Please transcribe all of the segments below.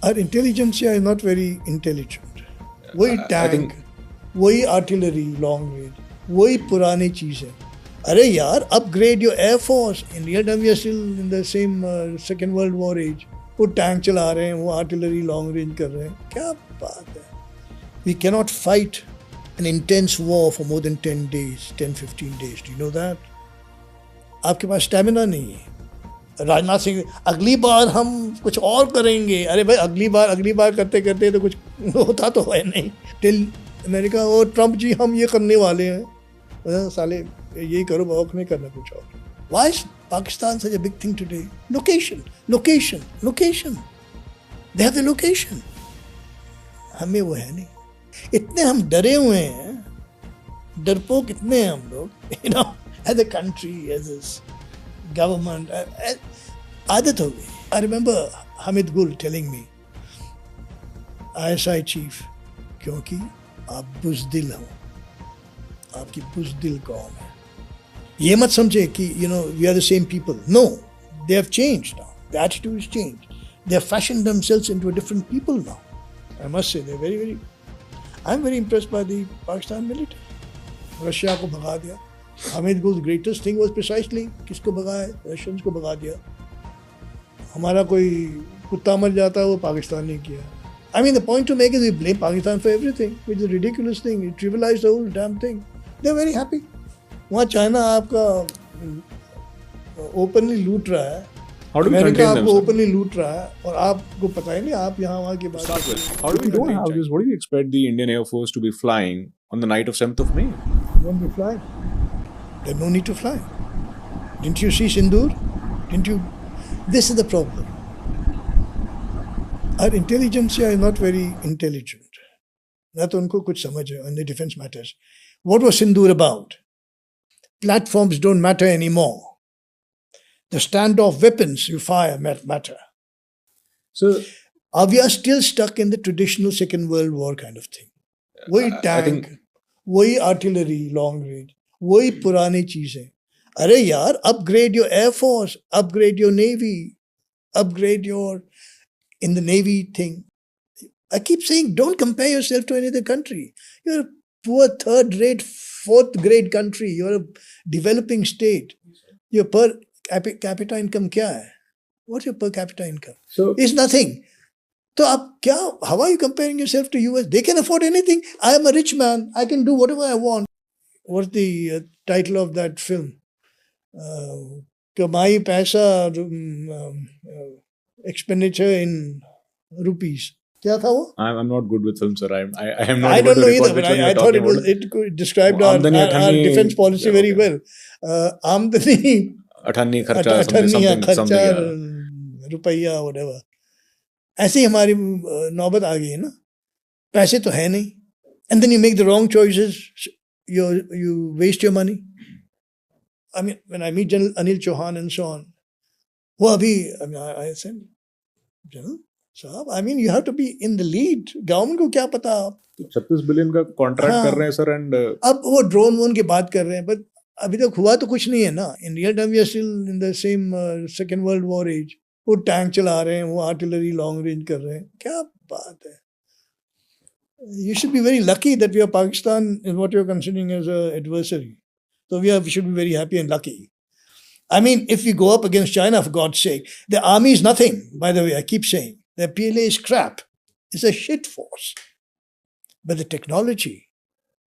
Our intelligentsia is not very intelligent. वही I tank, think वही artillery long range, वही पुरानी चीज़ें. अरे यार, upgrade your air force. India and we are still in the same Second World War age. वो टैंक चला रहे हैं, वो आर्टिलरी लॉन्ग रेंज कर रहे हैं. क्या बात है. We cannot fight an intense war for more than 10 days, 10-15 days. Do you know that? आपके पास स्टेमिना नहीं है. राजनाथ सिंह, अगली बार हम कुछ और करेंगे. अरे भाई, अगली बार करते करते तो कुछ होता तो है नहीं. टिल अमेरिका और ट्रम्प जी, हम ये करने वाले हैं. साले यही करो, वॉक नहीं करना कुछ और. Why is Pakistan such a big thing today? Location. They have the location. हमें वो है नहीं. इतने हम डरे हुए हैं, डरपोक इतने हैं हम लोग, as a country, as a government. आदत हो गई. I remember Hamid Gul telling me, ISI chief, क्योंकि आप बुज़दिल हो, आपकी बुज़दिल कौम है. ये मत समझे कि we are the same people. No, they have changed now. The attitude has changed. They have fashioned themselves into a different people now. I must say, they're very, I'm very impressed by the Pakistan military. Russia को भगा दिया. Hamid Gul's greatest thing was precisely किसको भगाया? Russians को भगा दिया. हमारा कोई कुत्ता मर जाता है, वो पाकिस्तान ने किया. I mean, the point to make is we blame Pakistan for everything, which is a ridiculous thing. It trivialized the whole damn thing. They're very happy. वहाँ चाइना आपका ओपनली लूट रहा है. अमेरिका आपको ओपनली लूट रहा है और आपको पता ही नहीं. आप यहाँ वहाँ की बात. how do we don't have this? What do you expect the Indian Air Force to be flying on the night of 7th of May? Won't be flying. There's no need to fly. Didn't you see Sindoor? Didn't you? This is the problem. Our intelligentsia is not very intelligent. ना तो उनको कुछ समझ है on the defense matters. What was Sindoor about? Platforms don't matter anymore. The standoff weapons you fire matter. So we are still stuck in the traditional Second World War kind of thing. वही tank, वही artillery long range, वही पुरानी चीज़ें. अरे यार, upgrade your air force, upgrade your navy, upgrade your in the navy thing. I keep saying, don't compare yourself to any other country. You're a poor third-rate, fourth-grade country. You're a developing state. Your per capita income क्या है? What's your per capita income? So it's nothing. तो आप क्या? How are you comparing yourself to US? They can afford anything. I am a rich man. I can do whatever I want. What's the title of that film? कमाई पैसा, expenditure in rupees. क्या था वो? I'm not good with films, sir. I am not. I able don't to know recall either, but which one I you're thought talking it described our defense policy Yeah, very okay. well. आमदनी, अठन्नी खर्चा, अठन्नी खर्चा, something, yeah. रुपया, whatever. ऐसे ही हमारी नौबत आ गई है ना. पैसे तो है नहीं. And then you make the wrong choices. You waste your money. I mean, when I meet General Anil Chauhan and so on, वो अभी, I said, General साहब, I mean, you have to be in the lead. Government को क्या पता? 36 billion का contract कर रहे हैं सर. एंड अब वो ड्रोन वोन की बात कर रहे हैं, बट अभी तक हुआ तो कुछ नहीं है ना. India time we are still in the same second world war age. वो टैंक चला रहे हैं, वो आर्टिलरी लॉन्ग रेंज कर रहे हैं. क्या बात है. You should be very lucky that we are Pakistan in what you're considering as an adversary. So we should be very happy and lucky. I mean, if we go up against China, for God's sake, the army is nothing, by the way, I keep saying. The PLA is crap. It's a shit force. But the technology,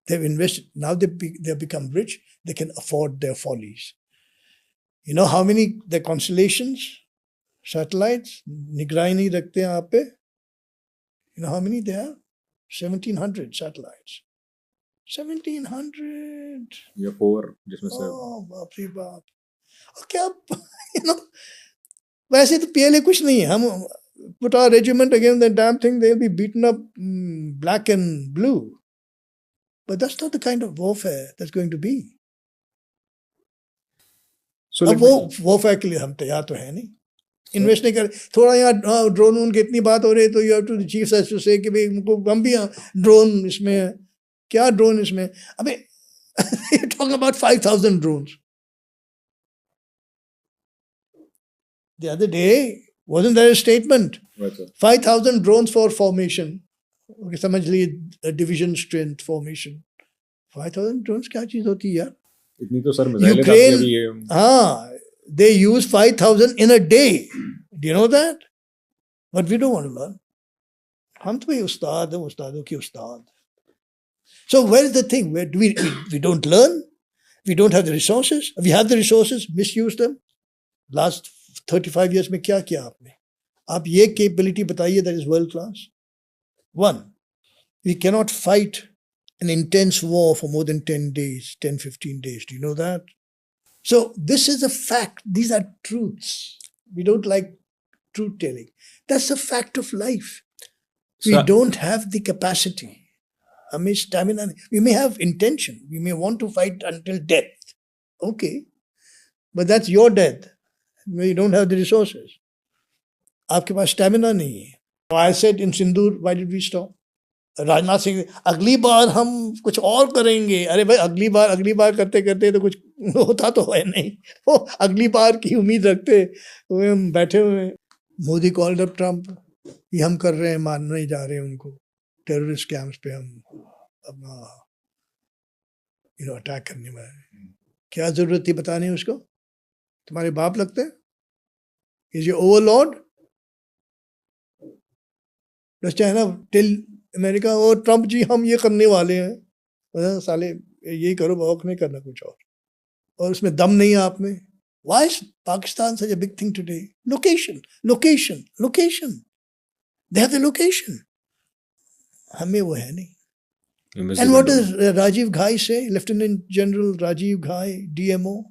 they've invested, now they've become rich, they can afford their follies. You know how many, the constellations, satellites, निगरानी रखते हैं आप पे? You know how many they have? 1,700 satellites. 1,700. या 4 जिसमें से बाप रे बाप. और क्या, वैसे तो PLA कुछ नहीं है. हम put our regiment against the damn thing, they'll be beaten up black and blue. But that's not the kind of warfare that's going to be. So अब वो warfare के लिए हम तैयार तो है नहीं. इन्वेस्ट नहीं कर. थोड़ा यहाँ ड्रोन वोन की इतनी बात हो रही है तो you have to the chief has to say कि भाई हम भी ड्रोन इसमें, क्या ड्रोन इसमें. अबे talking about 5,000 drones. The other day Wasn't there a statement? Right, sir. 5,000 drones for formation. Okay, समझ लिए division strength formation. 5,000 drones क्या चीज होती है यार? इतनी तो सर मिसाइलें आती Ukraine, अभी ये हाँ, they use 5,000 in a day. Do you know that? But we don't want to learn. हम तो भाई उस्ताद हैं, उस्तादों की उस्ताद. So where is the thing? Where do we don't learn? We don't have the resources. We have the resources, misuse them. Last 35 years में क्या किया आपने? आप ये capability बताइए that is world class. One, we cannot fight an intense war for more than 10 days, 10, 15 days. Do you know that? So this is a fact. These are truths. We don't like truth telling. That's a fact of life. We don't have the capacity. हमें stamina. We may have intention. We may want to fight until death. Okay. But that's your death. You don't have the resources. आपके पास stamina नहीं है. I said in Sindoor, why did we stop? Rajnath Singh अगली बार हम कुछ और करेंगे. अरे भाई अगली बार करते करते तो कुछ होता तो है नहीं. वो अगली बार की उम्मीद रखते हुए हम बैठे हुए. Modi called up Trump. ये हम कर रहे हैं, मानने जा रहे हैं उनको. टेररिस्ट कैंप्स पे हम अपना अटैक करने वाले. क्या जरूरत थी बताने उसको? तुम्हारे बाप लगते हैं? इज ये ओवरलॉर्ड? चाइना टिल अमेरिका और ट्रम्प जी हम ये करने वाले हैं. साले यही करो, वॉक नहीं करना कुछ और उसमें दम नहीं है आप में. Why is Pakistan such a big thing today? Location. They have the location. हमें वो है नहीं. And what does Rajiv Ghai say? Lieutenant General Rajiv Ghai, DMO?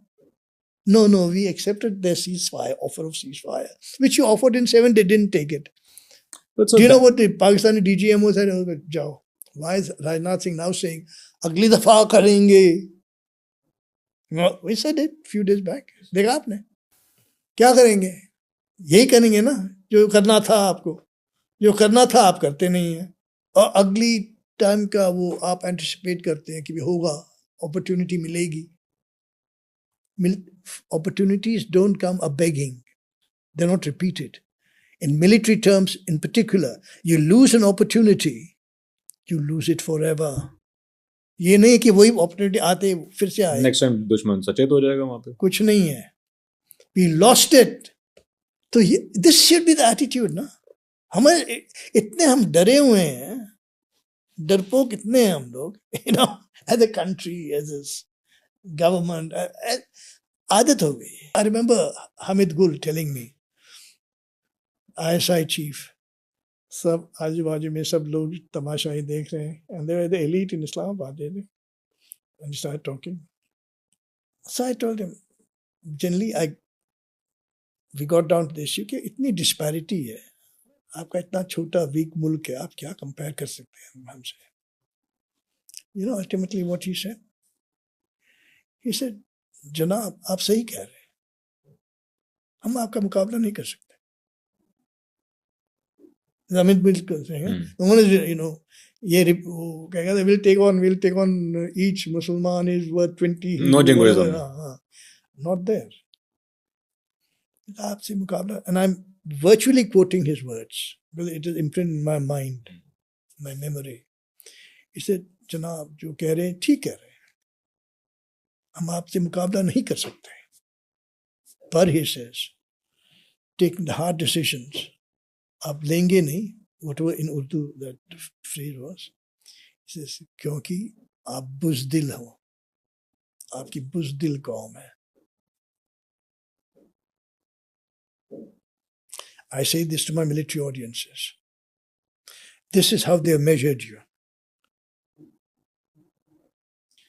No, we accepted their offer of ceasefire, which you offered in 7, they didn't take it. Do you know what the Pakistani DGMO said? Jao. Why is Rajnath Singh now saying, अगली दफा करेंगे? We said it a few days back. देखा आपने? क्या करेंगे? यही करेंगे ना जो करना था आपको. जो करना था आप करते नहीं हैं. और अगली टाइम का वो आप एंटिसिपेट करते हैं कि भी होगा, अपॉर्चुनिटी मिलेगी. Opportunities don't come a begging. They're not repeated. In military terms in particular, you lose an opportunity, you lose it forever. ये नहीं कि वही अपॉर्चुनिटी आते फिर से आए. नेक्स्ट टाइम दुश्मन सचेत हो जाएगा वहां पे. कुछ नहीं है. We lost it. तो this should be the attitude ना. हमारे इतने हम डरे हुए हैं, डरपोक इतने हैं हम लोग, as a country, as a government, आदत हो गई. I remember Hamid Gul telling me, ISI chief, सब आजू बाजू में सब लोग तमाशाई देख रहे हैं, and they were the elite in Islamabad, and he started talking. So I told him, generally we got down to the issue कि इतनी disparity है, आपका इतना छोटा वीक मुल्क है, आप क्या कंपेयर कर सकते हैं हमसे? Ultimately what he said, जनाब आप सही कह रहे हैं, हम आपका मुकाबला नहीं कर सकते. अमित बिल्कुल उन्होंने ये कहेगा we'll take on each Musliman is worth 20. No jingoism. Not there. आपसे मुकाबला, and I'm virtually quoting his words because it is imprinted in my mind, my memory. He said, जनाब जो कह रहे हैं ठीक कह रहे हैं, हम आपसे मुकाबला नहीं कर सकते. But he says, taking the hard decisions, आप लेंगे नहीं. Whatever in Urdu that phrase was, he says, क्योंकि आप बुज़दिल हो, आपकी बुज़दिल कौम है. I say this to my military audiences. This is how they have measured you.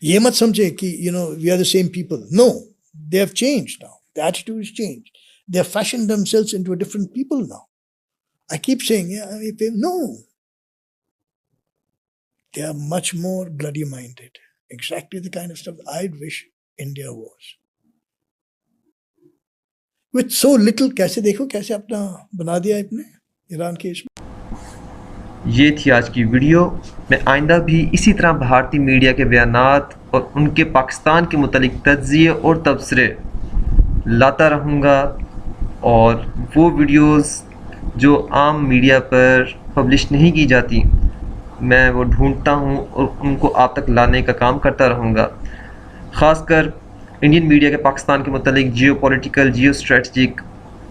ये मत समझे कि we are the same people. No, they have changed now. The attitude has changed. They have fashioned themselves into a different people now. I keep saying, no. They are much more bloody minded. Exactly the kind of stuff I'd wish India was. With so little, कैसे देखो कैसे अपना बना दिया इतने Iran के इसमें. ये थी आज की वीडियो. मैं आइंदा भी इसी तरह भारतीय मीडिया के बयानात और उनके पाकिस्तान के मुतालिक तज्ज़िये और तबसरे लाता रहूँगा. और वो वीडियोस जो आम मीडिया पर पब्लिश नहीं की जाती, मैं वो ढूंढता हूँ और उनको आप तक लाने का काम करता रहूँगा। ख़ासकर इंडियन मीडिया के पाकिस्तान के मुतालिक जियोपॉलिटिकल, जियो स्ट्रेटजिक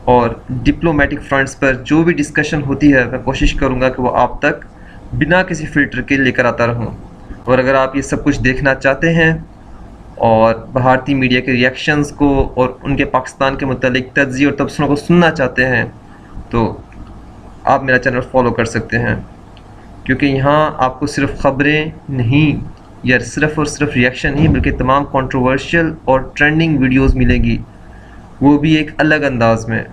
और डिप्लोमेटिक फ्रंट्स पर जो भी डिस्कशन होती है, मैं कोशिश करूँगा कि वो आप तक बिना किसी फ़िल्टर के लेकर आता रहूँ। और अगर आप ये सब कुछ देखना चाहते हैं और भारतीय मीडिया के रिएक्शंस को और उनके पाकिस्तान के मुतालिक तज्ज़िये और तबसरों को सुनना चाहते हैं, तो आप मेरा चैनल फॉलो कर सकते हैं, क्योंकि यहाँ आपको सिर्फ ख़बरें नहीं या सिर्फ और सिर्फ रिएक्शन नहीं, बल्कि तमाम कंट्रोवर्शियल और ट्रेंडिंग वीडियोस मिलेंगी, वो भी एक अलग अंदाज में।